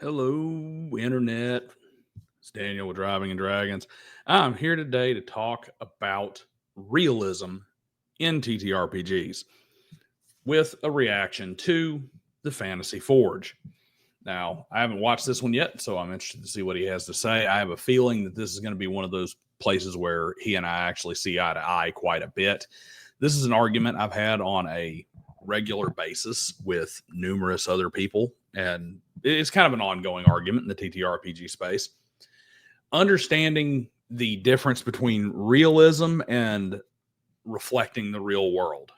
Hello, Internet. It's Daniel with Driving and Dragons. I'm here today to talk about realism in TTRPGs with a reaction to the Fantasy Forge. Now, I haven't watched this one yet, so I'm interested to see what he has to say. I have a feeling that this is going to be one of those places where he and I actually see eye to eye quite a bit. This is an argument I've had on a regular basis with numerous other people, and it's kind of an ongoing argument in the TTRPG space. Understanding the difference between realism and reflecting the real world.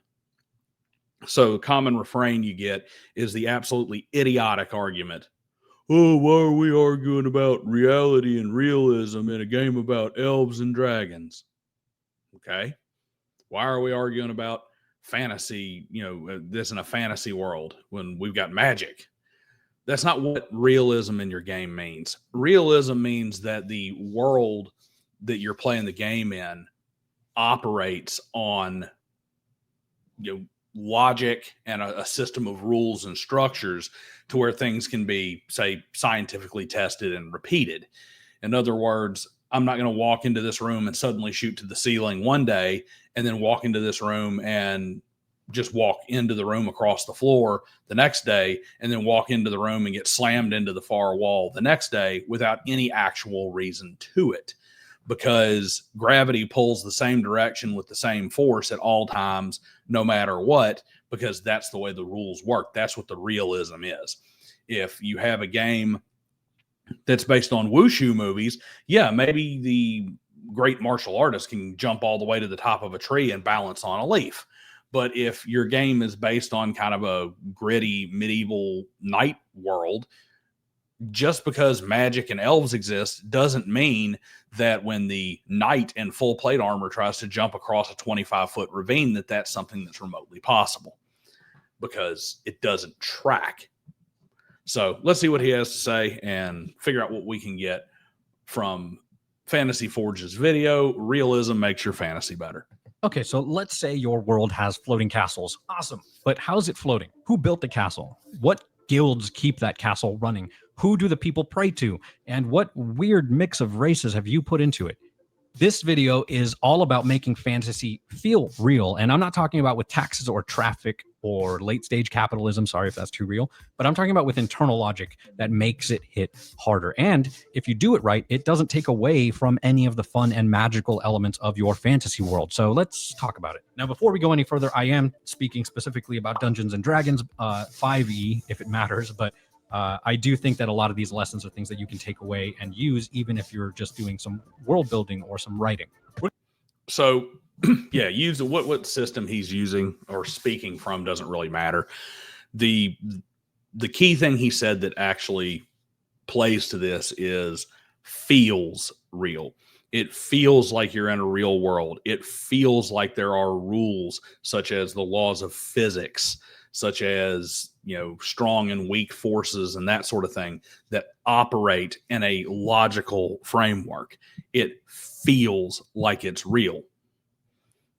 So, the common refrain you get is the absolutely idiotic argument. Oh, why are we arguing about reality and realism in a game about elves and dragons? Okay. Why are we arguing about fantasy, this in a fantasy world when we've got magic? That's not what realism in your game means. Realism means that the world that you're playing the game in operates on logic and a system of rules and structures to where things can be, say, scientifically tested and repeated. In other words, I'm not going to walk into this room and suddenly shoot to the ceiling one day and then walk into this room and just walk into the room across the floor the next day and then walk into the room and get slammed into the far wall the next day without any actual reason to it, because gravity pulls the same direction with the same force at all times, no matter what, because that's the way the rules work. That's what the realism is. If you have a game that's based on wushu movies, yeah, maybe the great martial artist can jump all the way to the top of a tree and balance on a leaf. But if your game is based on kind of a gritty medieval knight world, just because magic and elves exist doesn't mean that when the knight in full plate armor tries to jump across a 25-foot ravine, that's something that's remotely possible, because it doesn't track. So let's see what he has to say and figure out what we can get from Fantasy Forge's video. Realism makes your fantasy better. Okay, so let's say your world has floating castles. Awesome. But how's it floating? Who built the castle? What guilds keep that castle running? Who do the people pray to? And what weird mix of races have you put into it? This video is all about making fantasy feel real. And I'm not talking about with taxes or traffic or late stage capitalism. Sorry if that's too real. But I'm talking about with internal logic that makes it hit harder. And if you do it right, it doesn't take away from any of the fun and magical elements of your fantasy world. So let's talk about it. Now, before we go any further, I am speaking specifically about Dungeons and Dragons 5e, if it matters. But I do think that a lot of these lessons are things that you can take away and use, even if you're just doing some world building or some writing. So, yeah, use what system he's using or speaking from doesn't really matter. The key thing he said that actually plays to this is feels real. It feels like you're in a real world. It feels like there are rules such as the laws of physics, such as, strong and weak forces and that sort of thing that operate in a logical framework. It feels like it's real.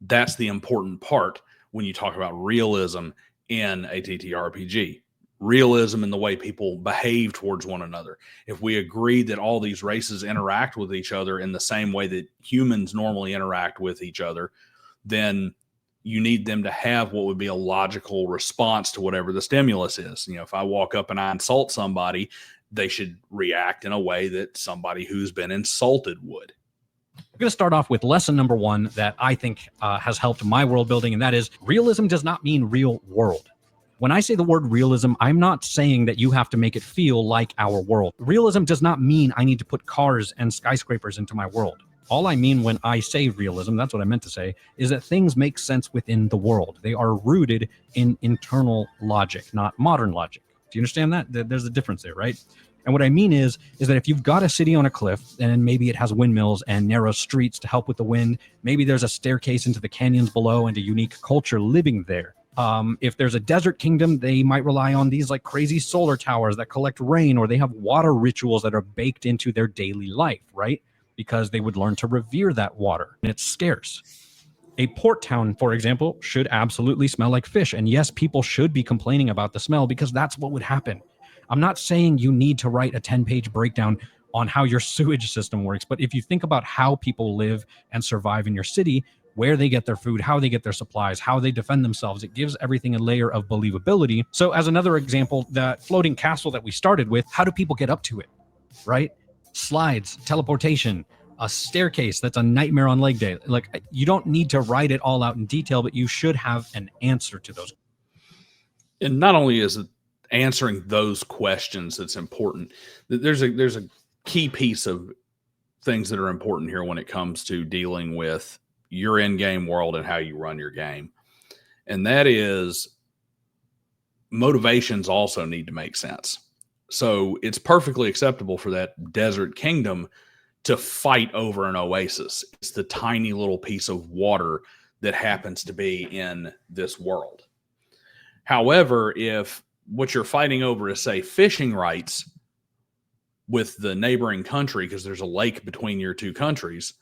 That's the important part when you talk about realism in a TTRPG. Realism in the way people behave towards one another. If we agree that all these races interact with each other in the same way that humans normally interact with each other, then you need them to have what would be a logical response to whatever the stimulus is. If I walk up and I insult somebody, they should react in a way that somebody who's been insulted would. I'm going to start off with lesson number one that I think has helped my world building, and that is realism does not mean real world. When I say the word realism, I'm not saying that you have to make it feel like our world. Realism does not mean I need to put cars and skyscrapers into my world. All I mean when I say realism, that's what I meant to say, is that things make sense within the world. They are rooted in internal logic, not modern logic. Do you understand that? There's a difference there, right? And what I mean is that if you've got a city on a cliff and maybe it has windmills and narrow streets to help with the wind, maybe there's a staircase into the canyons below and a unique culture living there. If there's a desert kingdom, they might rely on these like crazy solar towers that collect rain, or they have water rituals that are baked into their daily life, right? Because they would learn to revere that water, and it's scarce. A port town, for example, should absolutely smell like fish. And yes, people should be complaining about the smell because that's what would happen. I'm not saying you need to write a 10-page breakdown on how your sewage system works, but if you think about how people live and survive in your city, where they get their food, how they get their supplies, how they defend themselves, it gives everything a layer of believability. So as another example, that floating castle that we started with, how do people get up to it, right? Slides, teleportation, a staircase that's a nightmare on leg day. Like, you don't need to write it all out in detail, but you should have an answer to those. And not only is it answering those questions that's important, there's a key piece of things that are important here when it comes to dealing with your in-game world and how you run your game. And that is, motivations also need to make sense. So it's perfectly acceptable for that desert kingdom to fight over an oasis. It's the tiny little piece of water that happens to be in this world. However, if what you're fighting over is, say, fishing rights with the neighboring country, because there's a lake between your two countries,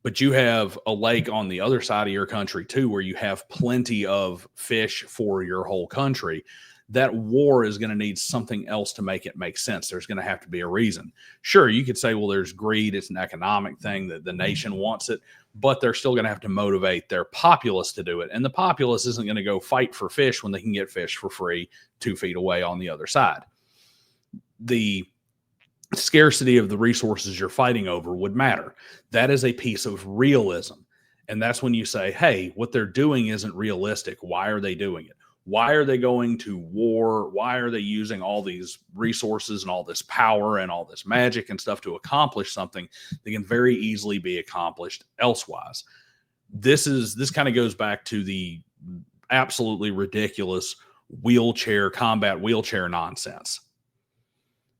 but you have a lake on the other side of your country too, where you have plenty of fish for your whole country, that war is going to need something else to make it make sense. There's going to have to be a reason. Sure, you could say, well, there's greed. It's an economic thing that the nation wants it, but they're still going to have to motivate their populace to do it. And the populace isn't going to go fight for fish when they can get fish for free 2 feet away on the other side. The scarcity of the resources you're fighting over would matter. That is a piece of realism. And that's when you say, hey, what they're doing isn't realistic. Why are they doing it? Why are they going to war? Why are they using all these resources and all this power and all this magic and stuff to accomplish something that can very easily be accomplished elsewise? This kind of goes back to the absolutely ridiculous combat wheelchair nonsense.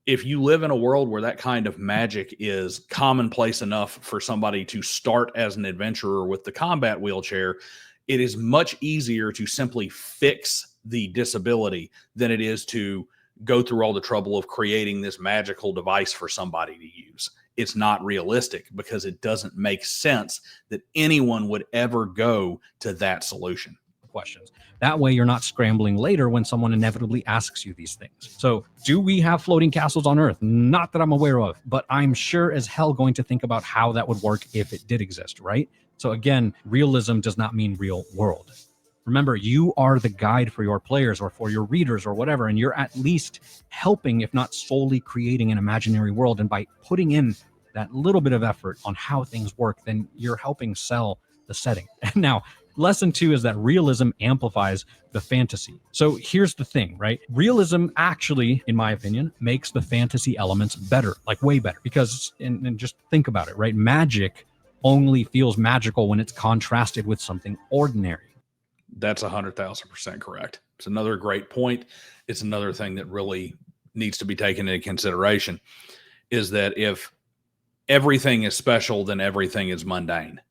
If you live in a world where that kind of magic is commonplace enough for somebody to start as an adventurer with the combat wheelchair, it is much easier to simply fix the disability than it is to go through all the trouble of creating this magical device for somebody to use. It's not realistic because it doesn't make sense that anyone would ever go to that solution. Questions. That way you're not scrambling later when someone inevitably asks you these things. So, do we have floating castles on Earth? Not that I'm aware of, but I'm sure as hell going to think about how that would work if it did exist, right? So again, realism does not mean real world. Remember, you are the guide for your players or for your readers or whatever, and you're at least helping, if not solely creating an imaginary world. And by putting in that little bit of effort on how things work, then you're helping sell the setting. Now, lesson 2 is that realism amplifies the fantasy. So here's the thing, right? Realism actually, in my opinion, makes the fantasy elements better, like way better, because, and just think about it, right? Magic only feels magical when it's contrasted with something ordinary. That's 100,000% correct. It's another great point. It's another thing that really needs to be taken into consideration, is that if everything is special, then everything is mundane.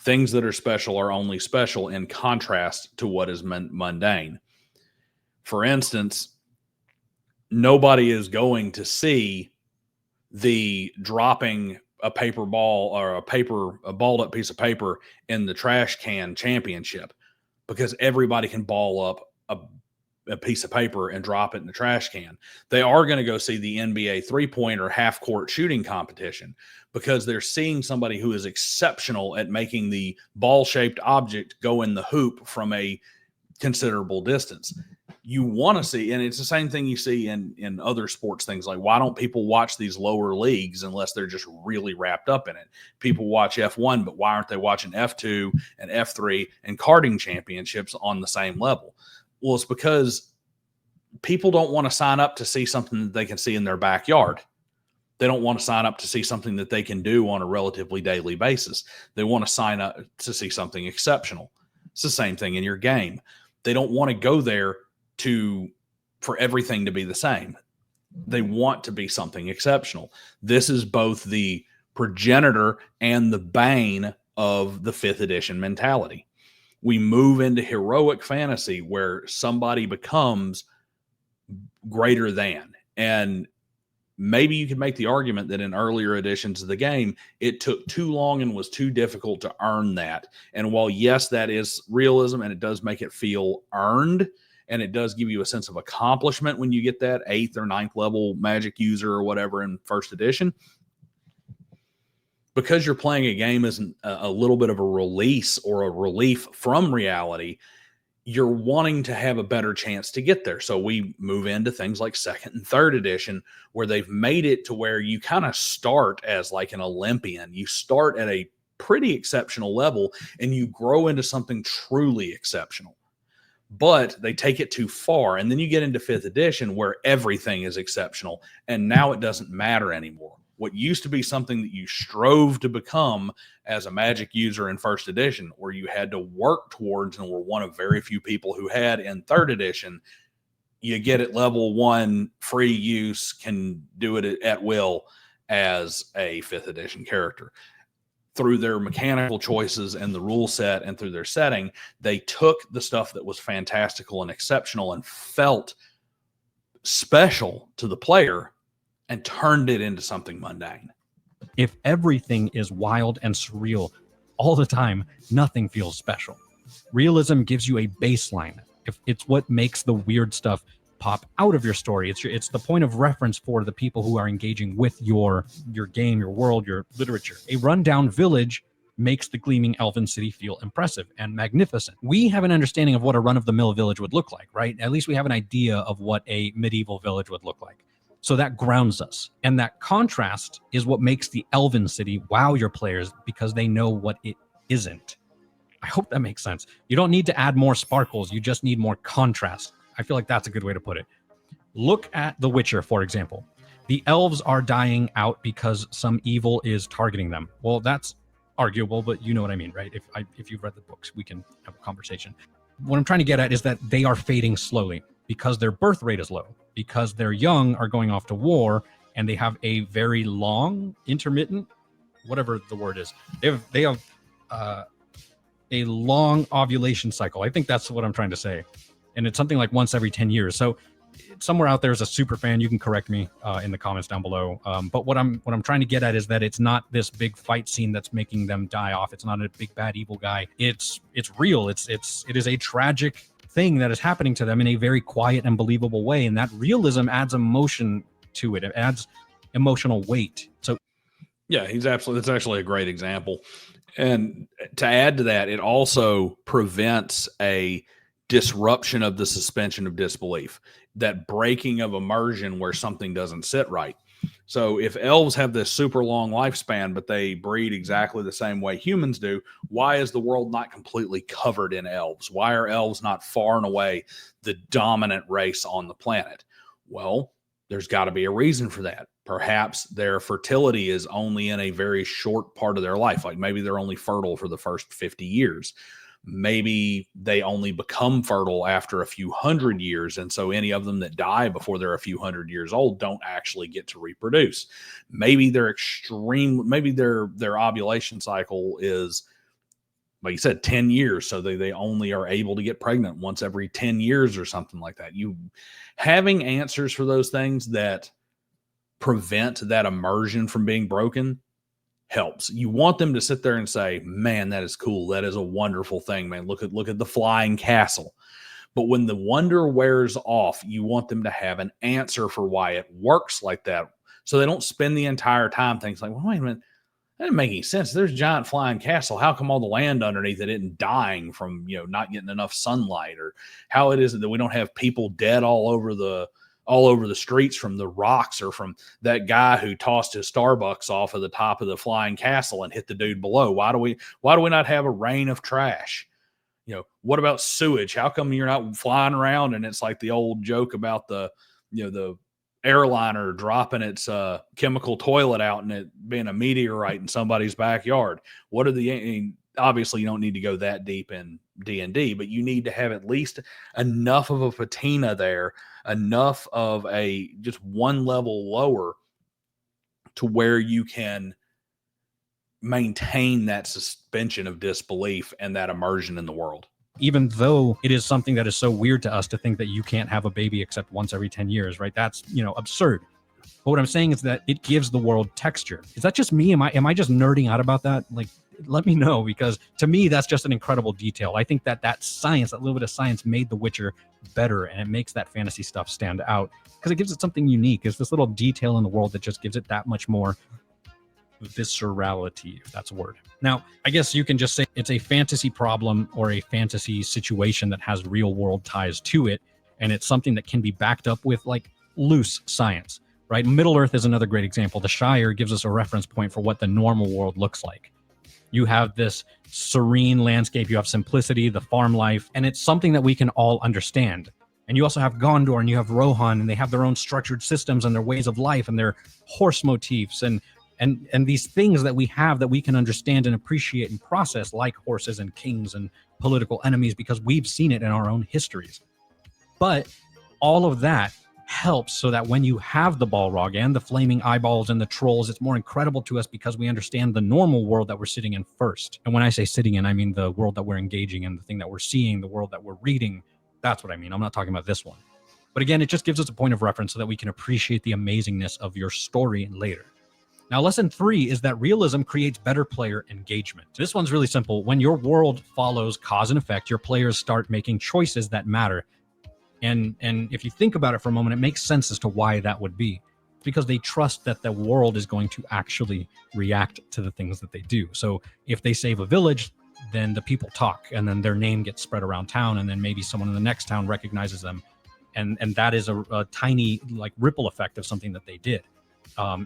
Things that are special are only special in contrast to what is mundane. For instance, nobody is going to see the dropping a paper ball or a balled up piece of paper in the trash can championship, because everybody can ball up a piece of paper and drop it in the trash can. They are going to go see the NBA 3-pointer half court shooting competition because they're seeing somebody who is exceptional at making the ball shaped object go in the hoop from a considerable distance. You want to see, and it's the same thing you see in other sports things. Like, why don't people watch these lower leagues unless they're just really wrapped up in it? People watch F1, but why aren't they watching F2 and F3 and karting championships on the same level? Well, it's because people don't want to sign up to see something that they can see in their backyard. They don't want to sign up to see something that they can do on a relatively daily basis. They want to sign up to see something exceptional. It's the same thing in your game. They don't want to go there for everything to be the same. They want to be something exceptional. This is both the progenitor and the bane of the 5th edition mentality. We move into heroic fantasy where somebody becomes greater than. And maybe you could make the argument that in earlier editions of the game, it took too long and was too difficult to earn that. And while, yes, that is realism and it does make it feel earned, and it does give you a sense of accomplishment when you get that 8th or 9th level magic user or whatever in first edition. Because you're playing a game as a little bit of a release or a relief from reality, you're wanting to have a better chance to get there. So we move into things like 2nd and 3rd edition, where they've made it to where you kind of start as like an Olympian. You start at a pretty exceptional level and you grow into something truly exceptional. But they take it too far. And then you get into 5th edition where everything is exceptional. And now it doesn't matter anymore. What used to be something that you strove to become as a magic user in 1st edition, or you had to work towards and were one of very few people who had in 3rd edition, you get at level 1, free use, can do it at will as a 5th edition character. Through their mechanical choices and the rule set and through their setting, they took the stuff that was fantastical and exceptional and felt special to the player and turned it into something mundane. If everything is wild and surreal all the time, nothing feels special. Realism gives you a baseline. If it's what makes the weird stuff pop out of your story. It's the point of reference for the people who are engaging with your game, your world, your literature. A rundown village makes the gleaming elven city feel impressive and magnificent. We have an understanding of what a run-of-the-mill village would look like, right? At least we have an idea of what a medieval village would look like. So that grounds us. And that contrast is what makes the elven city wow your players, because they know what it isn't. I hope that makes sense. You don't need to add more sparkles. You just need more contrast. I feel like that's a good way to put it. Look at The Witcher, for example. The elves are dying out because some evil is targeting them. Well, that's arguable, but you know what I mean, right? If you've read the books, we can have a conversation. What I'm trying to get at is that they are fading slowly because their birth rate is low, because their young are going off to war, and they have a very long, intermittent, whatever the word is. They have a long ovulation cycle. I think that's what I'm trying to say. And it's something like once every 10 years. So somewhere out there is a super fan. You can correct me in the comments down below. But what I'm trying to get at is that it's not this big fight scene that's making them die off. It's not a big bad evil guy. It's real. It is a tragic thing that is happening to them in a very quiet and believable way. And that realism adds emotion to it. It adds emotional weight. So yeah, that's actually a great example. And to add to that, it also prevents a disruption of the suspension of disbelief, that breaking of immersion where something doesn't sit right. So if elves have this super long lifespan, but they breed exactly the same way humans do, why is the world not completely covered in elves? Why are elves not far and away the dominant race on the planet? Well, there's got to be a reason for that. Perhaps their fertility is only in a very short part of their life. Like maybe they're only fertile for the first 50 years. Maybe they only become fertile after a few hundred years. And so any of them that die before they're a few hundred years old don't actually get to reproduce. Maybe they're maybe their ovulation cycle is, like you said, 10 years. So they only are able to get pregnant once every 10 years or something like that. You having answers for those things that prevent that immersion from being broken helps. You want them to sit there and say, man, that is cool. That is a wonderful thing, man. Look at the flying castle. But when the wonder wears off, you want them to have an answer for why it works like that. So they don't spend the entire time thinking like, well, wait a minute, that didn't make any sense. There's a giant flying castle. How come all the land underneath it isn't dying from, not getting enough sunlight? Or how it is that we don't have people dead all over the streets from the rocks, or from that guy who tossed his Starbucks off of the top of the flying castle and hit the dude below. Why do we not have a rain of trash? What about sewage? How come you're not flying around and it's like the old joke about the airliner dropping its chemical toilet out and it being a meteorite in somebody's backyard? Obviously you don't need to go that deep in D&D, but you need to have at least enough of a patina there, enough of a just one level lower to where you can maintain that suspension of disbelief and that immersion in the world. Even though it is something that is so weird to us to think that you can't have a baby except once every 10 years, right? That's, absurd. But what I'm saying is that it gives the world texture. Is that just me? Am I just nerding out about that? Like, let me know, because to me, that's just an incredible detail. I think that science, that little bit of science made The Witcher better, and it makes that fantasy stuff stand out because it gives it something unique. It's this little detail in the world that just gives it that much more viscerality, if that's a word. Now, I guess you can just say it's a fantasy problem or a fantasy situation that has real world ties to it, and it's something that can be backed up with like loose science, right? Middle Earth is another great example. The Shire gives us a reference point for what the normal world looks like. You have this serene landscape, you have simplicity, the farm life, and it's something that we can all understand. And you also have Gondor and you have Rohan, and they have their own structured systems and their ways of life and their horse motifs and these things that we have that we can understand and appreciate and process, like horses and kings and political enemies, because we've seen it in our own histories. But all of that helps so that when you have the Balrog and the flaming eyeballs and the trolls, it's more incredible to us because we understand the normal world that we're sitting in first. And when I say sitting in, I mean the world that we're engaging in, the thing that we're seeing, the world that we're reading. That's what I mean. I'm not talking about this one. But again, it just gives us a point of reference so that we can appreciate the amazingness of your story later. Now, lesson 3 is that realism creates better player engagement. This one's really simple. When your world follows cause and effect, your players start making choices that matter. And if you think about it for a moment, it makes sense as to why that would be. Because they trust that the world is going to actually react to the things that they do. So if they save a village, then the people talk, and then their name gets spread around town, and then maybe someone in the next town recognizes them. And that is a tiny like ripple effect of something that they did.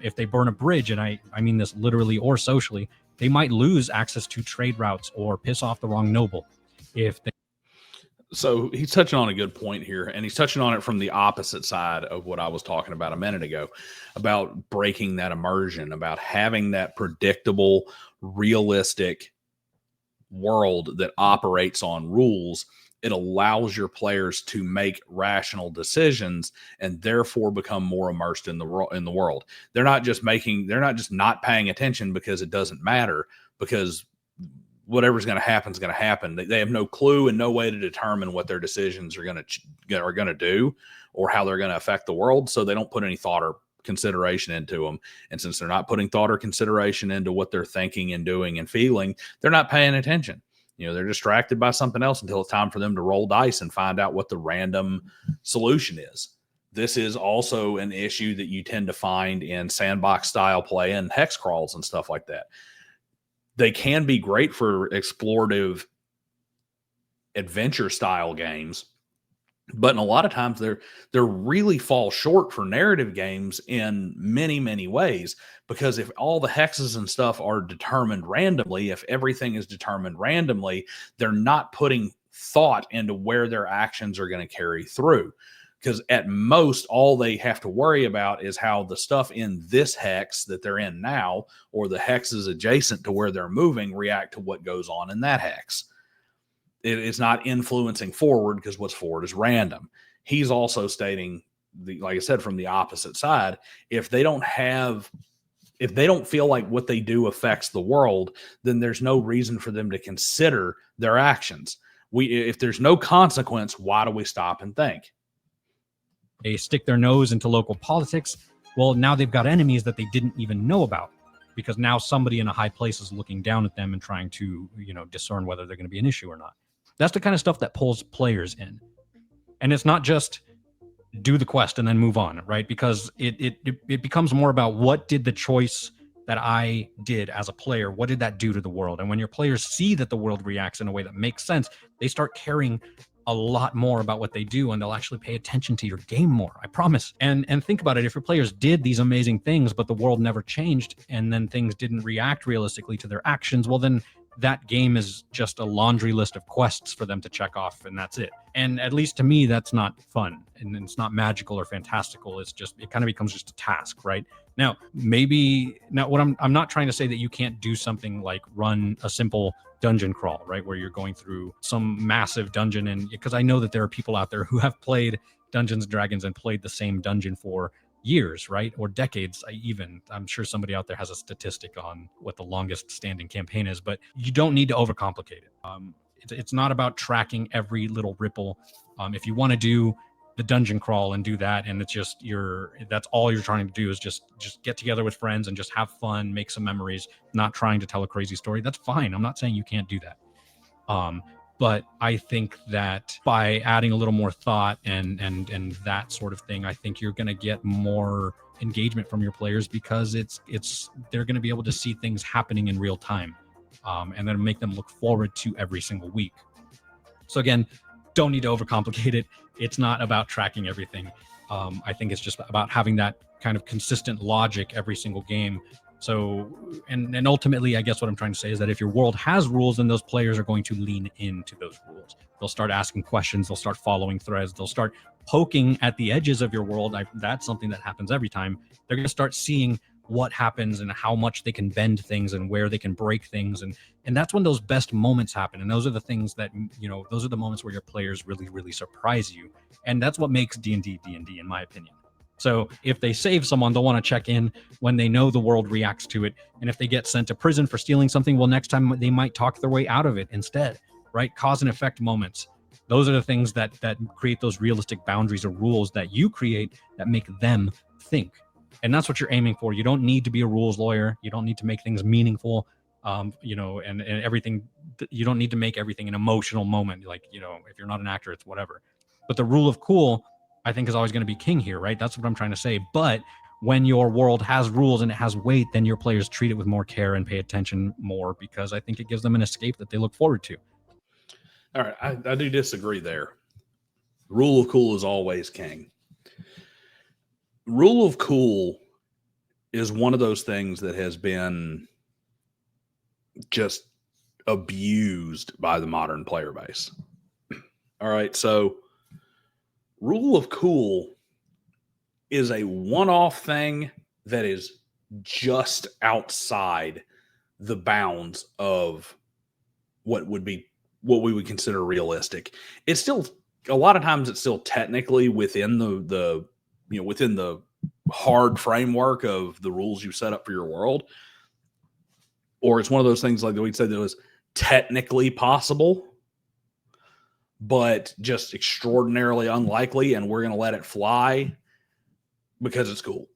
If they burn a bridge, and I mean this literally or socially, they might lose access to trade routes or piss off the wrong noble. So he's touching on a good point here, and he's touching on it from the opposite side of what I was talking about a minute ago, about breaking that immersion, about having that predictable, realistic world that operates on rules. It allows your players to make rational decisions and therefore become more immersed in the world. They're not just not paying attention because it doesn't matter, because whatever's going to happen is going to happen. They have no clue and no way to determine what their decisions are going to do or how they're going to affect the world. So they don't put any thought or consideration into them. And since they're not putting thought or consideration into what they're thinking and doing and feeling, they're not paying attention. They're distracted by something else until it's time for them to roll dice and find out what the random solution is. This is also an issue that you tend to find in sandbox style play and hex crawls and stuff like that. They can be great for explorative adventure style games, but in a lot of times they're really fall short for narrative games in many, many ways, because if all the hexes and stuff are determined randomly, if everything is determined randomly, they're not putting thought into where their actions are going to carry through. Because at most, all they have to worry about is how the stuff in this hex that they're in now, or the hexes adjacent to where they're moving, react to what goes on in that hex. It is not influencing forward, because what's forward is random. He's also stating, like I said, from the opposite side, if they don't feel like what they do affects the world, then there's no reason for them to consider their actions. If there's no consequence, why do we stop and think? They stick their nose into local politics. Well, now they've got enemies that they didn't even know about, because now somebody in a high place is looking down at them and trying to, discern whether they're going to be an issue or not. That's the kind of stuff that pulls players in. And it's not just do the quest and then move on, right? Because it becomes more about what did the choice that I did as a player, what did that do to the world? And when your players see that the world reacts in a way that makes sense, they start caring a lot more about what they do, and they'll actually pay attention to your game more, I promise. And think about it, if your players did these amazing things, but the world never changed, and then things didn't react realistically to their actions, well, then that game is just a laundry list of quests for them to check off, and that's it. And at least to me, that's not fun, and it's not magical or fantastical. It kind of becomes just a task, right? Now, I'm not trying to say that you can't do something like run a simple dungeon crawl, right, where you're going through some massive dungeon, and because I know that there are people out there who have played Dungeons and Dragons and played the same dungeon for years, right, or decades. I'm sure somebody out there has a statistic on what the longest standing campaign is, but you don't need to overcomplicate it. It's not about tracking every little ripple. If you want to do the dungeon crawl and do that, and it's just that's all you're trying to do is just get together with friends and just have fun, make some memories, not trying to tell a crazy story. That's fine. I'm not saying you can't do that. But I think that by adding a little more thought and that sort of thing, I think you're going to get more engagement from your players, because they're going to be able to see things happening in real time, and then make them look forward to every single week. So again, don't need to overcomplicate it. It's not about tracking everything. I think it's just about having that kind of consistent logic every single game. So, and ultimately, I guess what I'm trying to say is that if your world has rules, then those players are going to lean into those rules. They'll start asking questions. They'll start following threads. They'll start poking at the edges of your world. That's something that happens every time. They're going to start seeing what happens and how much they can bend things and where they can break things. And that's when those best moments happen. And those are the things that, those are the moments where your players really, really surprise you. And that's what makes D&D, in my opinion. So if they save someone, they'll want to check in when they know the world reacts to it. And if they get sent to prison for stealing something, well, next time they might talk their way out of it instead, right? Cause and effect moments. Those are the things that create those realistic boundaries or rules that you create that make them think. And that's what you're aiming for. You don't need to be a rules lawyer. You don't need to make things meaningful, and everything. You don't need to make everything an emotional moment. Like, if you're not an actor, it's whatever. But the rule of cool, I think, is always going to be king here, right? That's what I'm trying to say. But when your world has rules and it has weight, then your players treat it with more care and pay attention more, because I think it gives them an escape that they look forward to. All right, I do disagree there. Rule of cool is always king. Rule of cool is one of those things that has been just abused by the modern player base. All right, so rule of cool is a one-off thing that is just outside the bounds of what we would consider realistic. It's still, a lot of times it's still technically within the within the hard framework of the rules you set up for your world. Or it's one of those things like we'd say that was technically possible, but just extraordinarily unlikely, and we're going to let it fly because it's cool.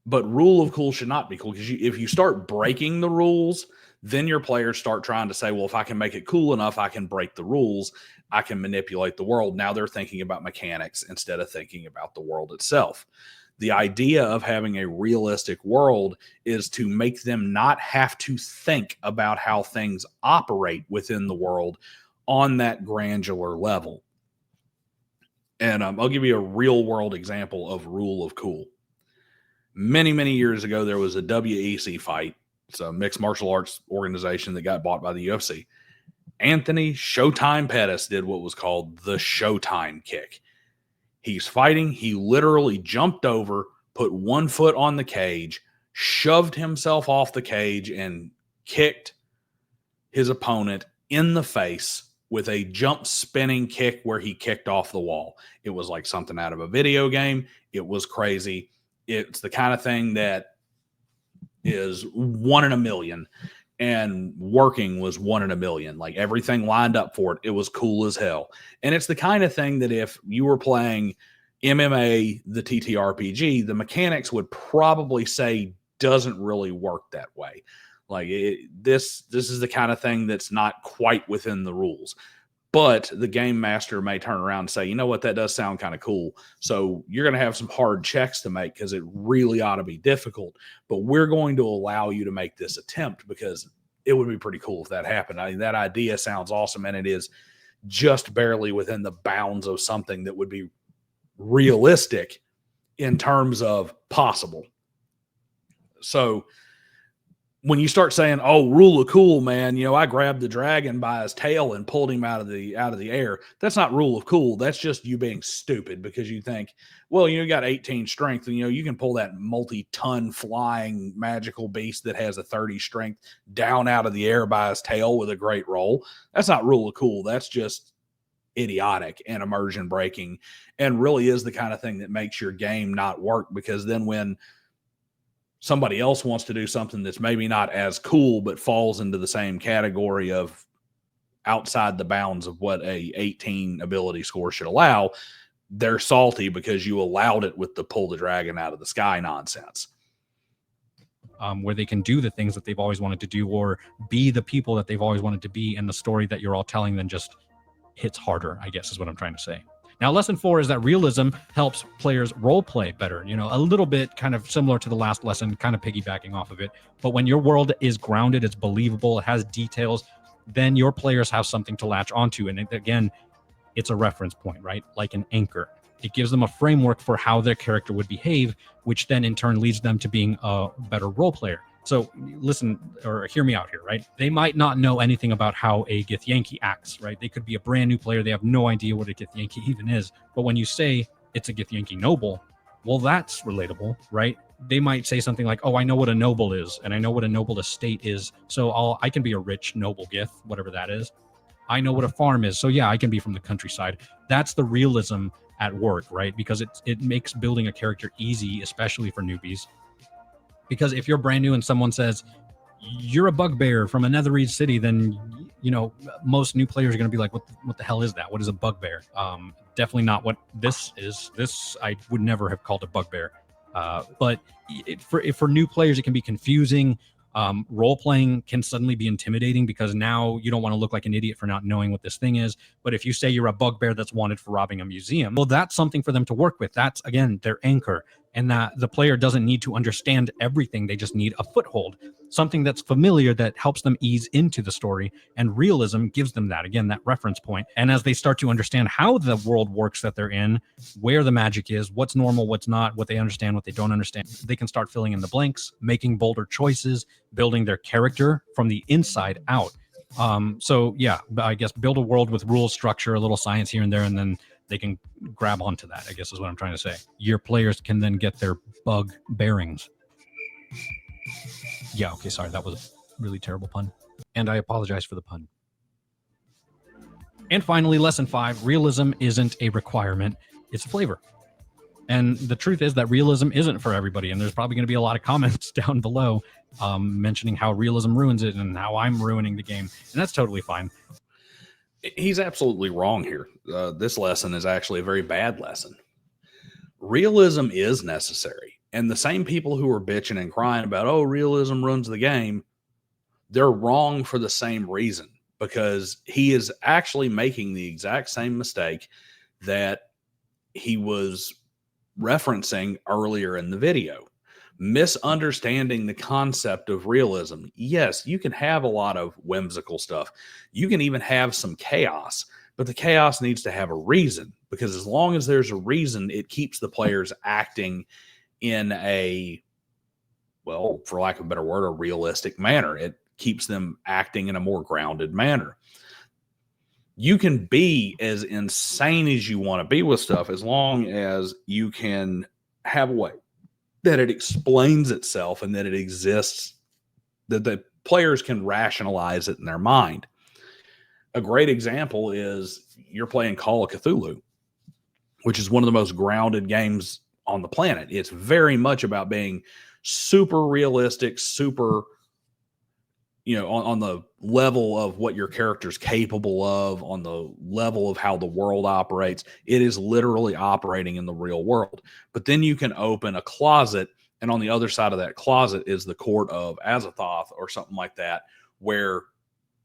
But rule of cool should not be cool, because if you start breaking the rules, then your players start trying to say, well, if I can make it cool enough, I can break the rules. I can manipulate the world. Now they're thinking about mechanics instead of thinking about the world itself. The idea of having a realistic world is to make them not have to think about how things operate within the world on that granular level. And I'll give you a real world example of rule of cool. Many, many years ago, there was a WEC fight. It's a mixed martial arts organization that got bought by the UFC. Anthony Showtime Pettis did what was called the Showtime kick. He's fighting. He literally jumped over, put one foot on the cage, shoved himself off the cage, and kicked his opponent in the face with a jump spinning kick where he kicked off the wall. It was like something out of a video game. It was crazy. It's the kind of thing that is 1 in a million, and working was 1 in a million. Like, everything lined up for it. It was cool as hell. And it's the kind of thing that if you were playing MMA, the TTRPG, the mechanics would probably say doesn't really work that way. Like, this is the kind of thing that's not quite within the rules. But the game master may turn around and say, you know what, that does sound kind of cool. So you're going to have some hard checks to make because it really ought to be difficult. But we're going to allow you to make this attempt because it would be pretty cool if that happened. I mean, that idea sounds awesome, and it is just barely within the bounds of something that would be realistic in terms of possible. So when you start saying, oh, rule of cool, man, I grabbed the dragon by his tail and pulled him out of the air. That's not rule of cool. That's just you being stupid because you think, well, you got 18 strength and, you can pull that multi-ton flying magical beast that has a 30 strength down out of the air by his tail with a great roll. That's not rule of cool. That's just idiotic and immersion breaking, and really is the kind of thing that makes your game not work, because then when somebody else wants to do something that's maybe not as cool, but falls into the same category of outside the bounds of what a 18 ability score should allow, they're salty because you allowed it with the pull the dragon out of the sky nonsense. Where they can do the things that they've always wanted to do, or be the people that they've always wanted to be, and the story that you're all telling them just hits harder, I guess is what I'm trying to say. Now, lesson 4 is that realism helps players role play better. You know, a little bit kind of similar to the last lesson, kind of piggybacking off of it. But when your world is grounded, it's believable, it has details, then your players have something to latch onto. And again, it's a reference point, right? Like an anchor. It gives them a framework for how their character would behave, which then in turn leads them to being a better role player. So listen, or hear me out here, right? They might not know anything about how a Githyanki acts, right? They could be a brand new player. They have no idea what a Githyanki even is. But when you say it's a Githyanki noble, well, that's relatable, right? They might say something like, oh, I know what a noble is, and I know what a noble estate is. So I can be a rich noble Gith, whatever that is. I know what a farm is. So yeah, I can be from the countryside. That's the realism at work, right? Because it makes building a character easy, especially for newbies. Because if you're brand new and someone says, you're a bugbear from a Netherese city, then, you know, most new players are going to be like, what the hell is that? What is a bugbear? Definitely not what this is. This I would never have called a bugbear. But for new players, it can be confusing. Role-playing can suddenly be intimidating because now you don't want to look like an idiot for not knowing what this thing is. But if you say you're a bugbear that's wanted for robbing a museum, well, that's something for them to work with. That's, again, their anchor. And that the player doesn't need to understand everything. They just need a foothold, something that's familiar that helps them ease into the story. And realism gives them that, again, that reference point. And as they start to understand how the world works that they're in, where the magic is, what's normal, what's not, what they understand, what they don't understand, they can start filling in the blanks, making bolder choices, building their character from the inside out. So yeah, I guess build a world with rules, structure, a little science here and there, and then they can grab onto that, I guess is what I'm trying to say. Your players can then get their bug bearings. Yeah, okay, sorry, that was a really terrible pun. And I apologize for the pun. And finally, lesson 5, realism isn't a requirement, it's a flavor. And the truth is that realism isn't for everybody. And there's probably going to be a lot of comments down below mentioning how realism ruins it and how I'm ruining the game. And that's totally fine. He's absolutely wrong here. This lesson is actually a very bad lesson. Realism is necessary. And the same people who are bitching and crying about, oh, realism ruins the game, they're wrong for the same reason, because he is actually making the exact same mistake that he was referencing earlier in the video. Misunderstanding the concept of realism. Yes, you can have a lot of whimsical stuff. You can even have some chaos, but the chaos needs to have a reason, because as long as there's a reason, it keeps the players acting in a, well, for lack of a better word, a realistic manner. It keeps them acting in a more grounded manner. You can be as insane as you want to be with stuff as long as you can have a way that it explains itself and that it exists, that the players can rationalize it in their mind. A great example is you're playing Call of Cthulhu, which is one of the most grounded games on the planet. It's very much about being super realistic, super, you know, on the level of what your character's capable of, on the level of how the world operates. It is literally operating in the real world. But then you can open a closet, and on the other side of that closet is the court of Azathoth or something like that, where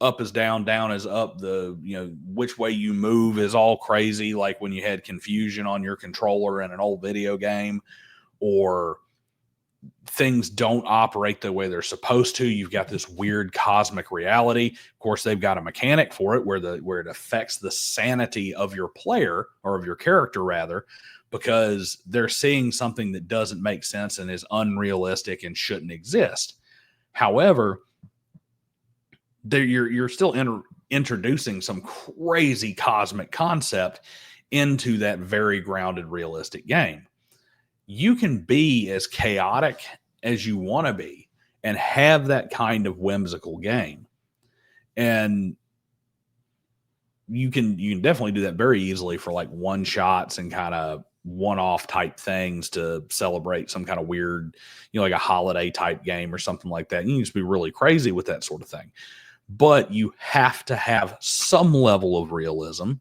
up is down, down is up. The, you know, which way you move is all crazy, like when you had confusion on your controller in an old video game, or things don't operate the way they're supposed to. You've got this weird cosmic reality. Of course, they've got a mechanic for it where it affects the sanity of your player, or of your character rather, because they're seeing something that doesn't make sense and is unrealistic and shouldn't exist. However, you're still introducing some crazy cosmic concept into that very grounded, realistic game. You can be as chaotic as you want to be and have that kind of whimsical game. And you can definitely do that very easily for like one shots and kind of one-off type things to celebrate some kind of weird, you know, like a holiday type game or something like that. You can just be really crazy with that sort of thing. But you have to have some level of realism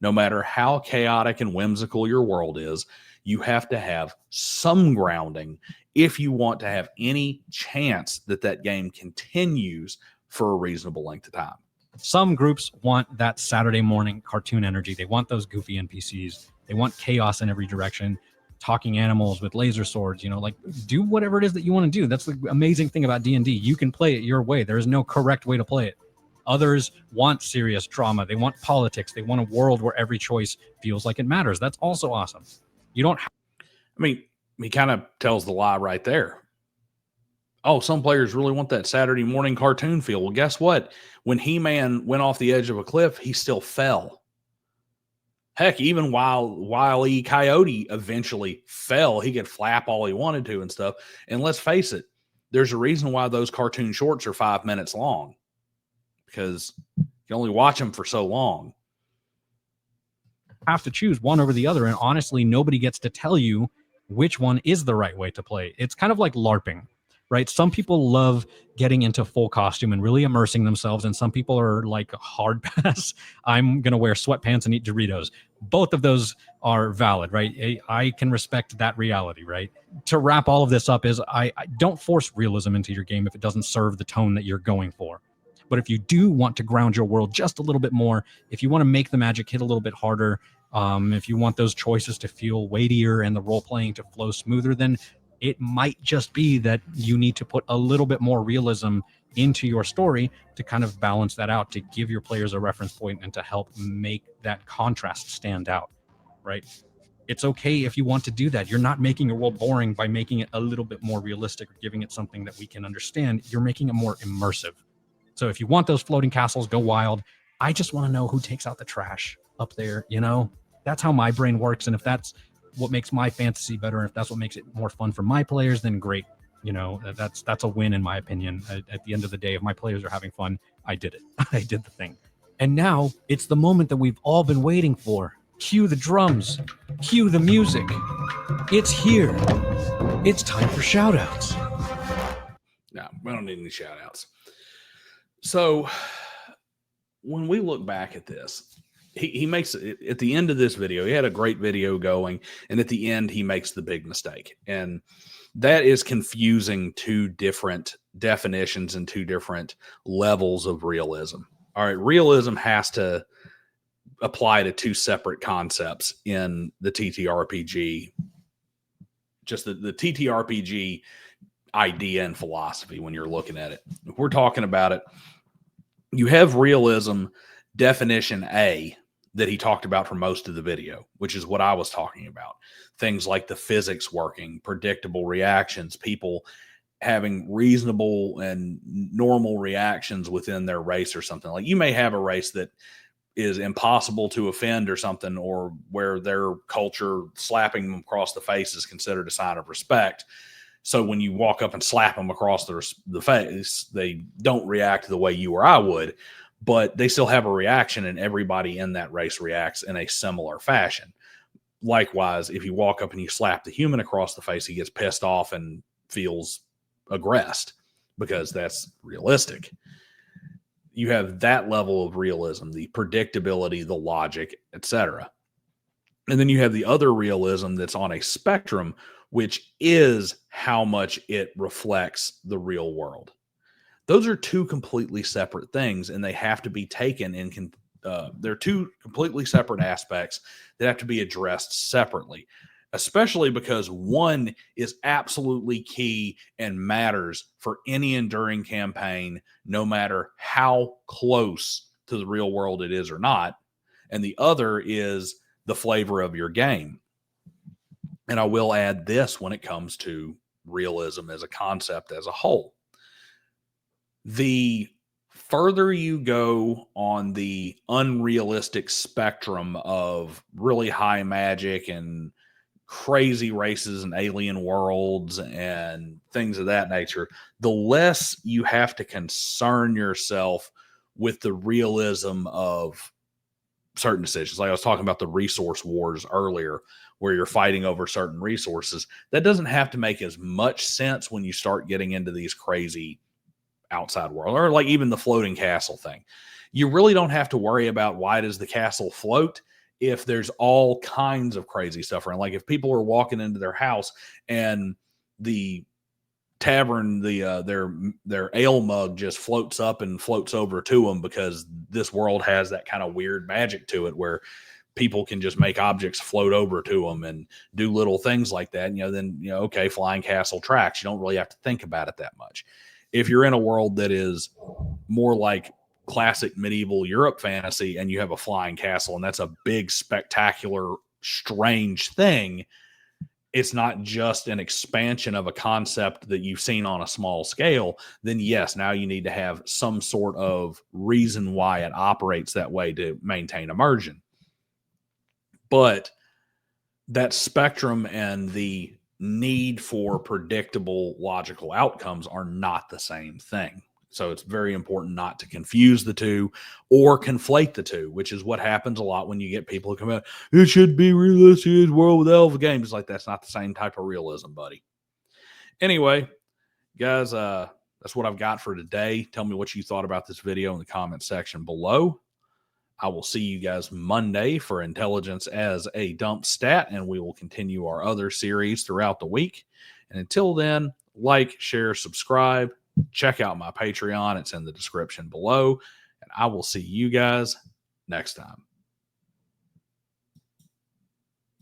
No matter how chaotic and whimsical your world is, you have to have some grounding if you want to have any chance that that game continues for a reasonable length of time. Some groups want that Saturday morning cartoon energy. They want those goofy NPCs. They want chaos in every direction, talking animals with laser swords, like do whatever it is that you want to do. That's the amazing thing about D&D. You can play it your way. There is no correct way to play it. Others want serious drama. They want politics. They want a world where every choice feels like it matters. That's also awesome. You don't have. I mean, he kind of tells the lie right there. Oh, some players really want that Saturday morning cartoon feel. Well, guess what? When He-Man went off the edge of a cliff, he still fell. Heck, even while Wile E. Coyote eventually fell, he could flap all he wanted to and stuff. And let's face it, there's a reason why those cartoon shorts are 5 minutes long, because you can only watch them for so long. Have to choose one over the other, and honestly, nobody gets to tell you which one is the right way to play. It's kind of like LARPing, right? Some people love getting into full costume and really immersing themselves, and some people are like hard pass. I'm gonna wear sweatpants and eat Doritos. Both of those are valid, right? I can respect that reality, right? To wrap all of this up is I don't force realism into your game if it doesn't serve the tone that you're going for. But if you do want to ground your world just a little bit more, if you want to make the magic hit a little bit harder, if you want those choices to feel weightier and the role playing to flow smoother, then it might just be that you need to put a little bit more realism into your story to kind of balance that out, to give your players a reference point and to help make that contrast stand out, right? It's okay if you want to do that. You're not making your world boring by making it a little bit more realistic or giving it something that we can understand. You're making it more immersive. So if you want those floating castles, go wild. I just want to know who takes out the trash up there, That's how my brain works. And if that's what makes my fantasy better, and if that's what makes it more fun for my players, then great. That's a win in my opinion. At the end of the day, if my players are having fun, I did it. I did the thing. And now it's the moment that we've all been waiting for. Cue the drums. Cue the music. It's here. It's time for shout outs. No, we don't need any shout outs. So when we look back at this, he makes it at the end of this video. He had a great video going, and at the end, he makes the big mistake. And that is confusing two different definitions and two different levels of realism. All right, realism has to apply to two separate concepts in the TTRPG. Just the TTRPG idea and philosophy when you're looking at it. If we're talking about it, you have realism definition A that he talked about for most of the video, which is what I was talking about. Things like the physics working, predictable reactions, people having reasonable and normal reactions within their race or something. Like you may have a race that is impossible to offend or something, or where their culture slapping them across the face is considered a sign of respect. So when you walk up and slap them across the face, they don't react the way you or I would, but they still have a reaction, and everybody in that race reacts in a similar fashion. Likewise, if you walk up and you slap the human across the face, he gets pissed off and feels aggressed because that's realistic. You have that level of realism, the predictability, the logic, etc. And then you have the other realism that's on a spectrum, which is how much it reflects the real world. Those are two completely separate things, and they have to be taken in. They're two completely separate aspects that have to be addressed separately, especially because one is absolutely key and matters for any enduring campaign, no matter how close to the real world it is or not. And the other is the flavor of your game. And I will add this when it comes to realism as a concept as a whole. The further you go on the unrealistic spectrum of really high magic and crazy races and alien worlds and things of that nature, the less you have to concern yourself with the realism of certain decisions. Like I was talking about the resource wars earlier, where you're fighting over certain resources. That doesn't have to make as much sense when you start getting into these crazy outside world, or like even the floating castle thing. You really don't have to worry about why does the castle float if there's all kinds of crazy stuff around, like if people are walking into their house and the tavern, their ale mug just floats up and floats over to them, because this world has that kind of weird magic to it where people can just make objects float over to them and do little things like that. Then, okay, flying castle tracks. You don't really have to think about it that much. If you're in a world that is more like classic medieval Europe fantasy and you have a flying castle and that's a big, spectacular, strange thing, it's not just an expansion of a concept that you've seen on a small scale, then yes, now you need to have some sort of reason why it operates that way to maintain immersion. But that spectrum and the need for predictable, logical outcomes are not the same thing. So it's very important not to confuse the two or conflate the two, which is what happens a lot when you get people who come out, it should be realistic as world with elf games. It's like, that's not the same type of realism, buddy. Anyway, guys, that's what I've got for today. Tell me what you thought about this video in the comment section below. I will see you guys Monday for Intelligence as a Dump Stat, and we will continue our other series throughout the week. And until then, like, share, subscribe. Check out my Patreon. It's in the description below. And I will see you guys next time.